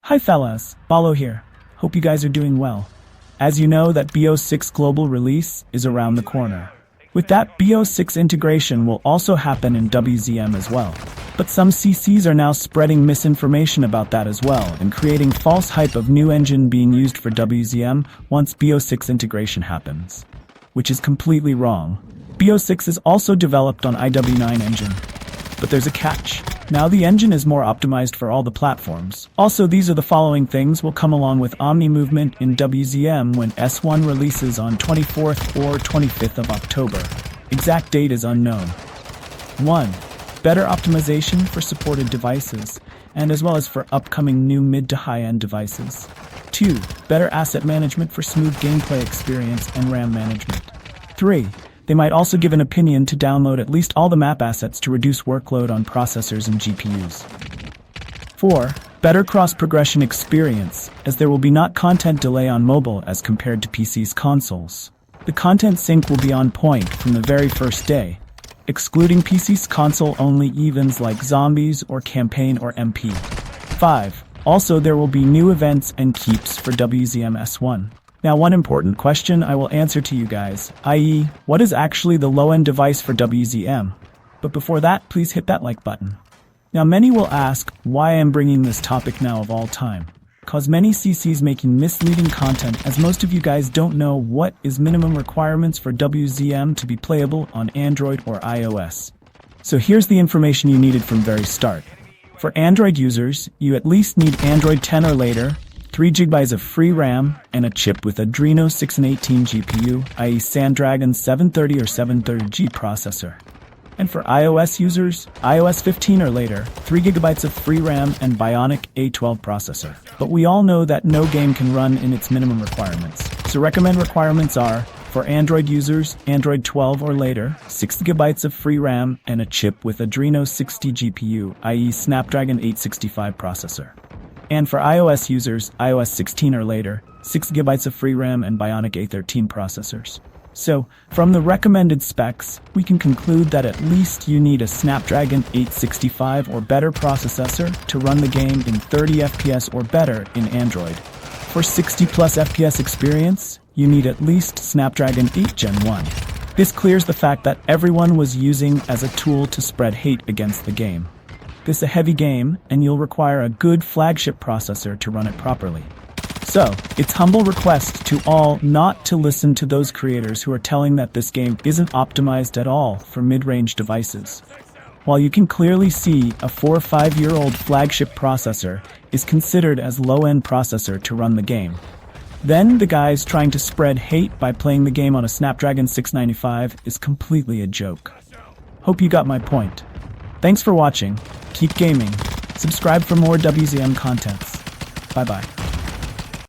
Hi fellas, Balo here. Hope you guys are doing well. As you know, that BO6 global release is around the corner. With that, BO6 integration will also happen in WZM as well. But some CCs are now spreading misinformation about that as well and creating false hype of new engine being used for WZM once BO6 integration happens. Which is completely wrong. BO6 is also developed on IW9 engine. But there's a catch. Now the engine is more optimized for all the platforms. Also, these are the following things will come along with Omni movement in WZM when S1 releases on 24th or 25th of October. Exact date is unknown. 1. Better optimization for supported devices, and as well as for upcoming new mid to high-end devices. 2. Better asset management for smooth gameplay experience and RAM management. 3. They might also give an opinion to download at least all the map assets to reduce workload on processors and GPUs. 4. Better cross-progression experience, as there will be not content delay on mobile as compared to PC's consoles. The content sync will be on point from the very first day, excluding PC's console-only events like Zombies or Campaign or MP. 5. Also, there will be new events and keeps for WZM S1. Now, one important question I will answer to you guys, i.e., what is actually the low-end device for WZM? But before that, please hit that like button. Now, many will ask why I am bringing this topic now of all time. Cause many CCs making misleading content, as most of you guys don't know what is minimum requirements for WZM to be playable on Android or iOS. So here's the information you needed from very start. For Android users, you at least need Android 10 or later, 3 GB of free RAM, and a chip with Adreno 6 and 18 GPU, i.e. Snapdragon 730 or 730G processor. And for iOS users, iOS 15 or later, 3 GB of free RAM and Bionic A12 processor. But we all know that no game can run in its minimum requirements. So recommend requirements are, for Android users, Android 12 or later, 6 GB of free RAM and a chip with Adreno 60 GPU, i.e. Snapdragon 865 processor. And for iOS users, iOS 16 or later, 6 GB of free RAM and Bionic A13 processors. So, from the recommended specs, we can conclude that at least you need a Snapdragon 865 or better processor to run the game in 30 FPS or better in Android. For 60 plus FPS experience, you need at least Snapdragon 8 Gen 1. This clears the fact that everyone was using as a tool to spread hate against the game. This is a heavy game, and you'll require a good flagship processor to run it properly. So, it's humble request to all not to listen to those creators who are telling that this game isn't optimized at all for mid-range devices. While you can clearly see a 4 or 5 year old flagship processor is considered as low-end processor to run the game. Then the guys trying to spread hate by playing the game on a Snapdragon 695 is completely a joke. Hope you got my point. Thanks for watching. Keep gaming. Subscribe for more WZM contents. Bye-bye.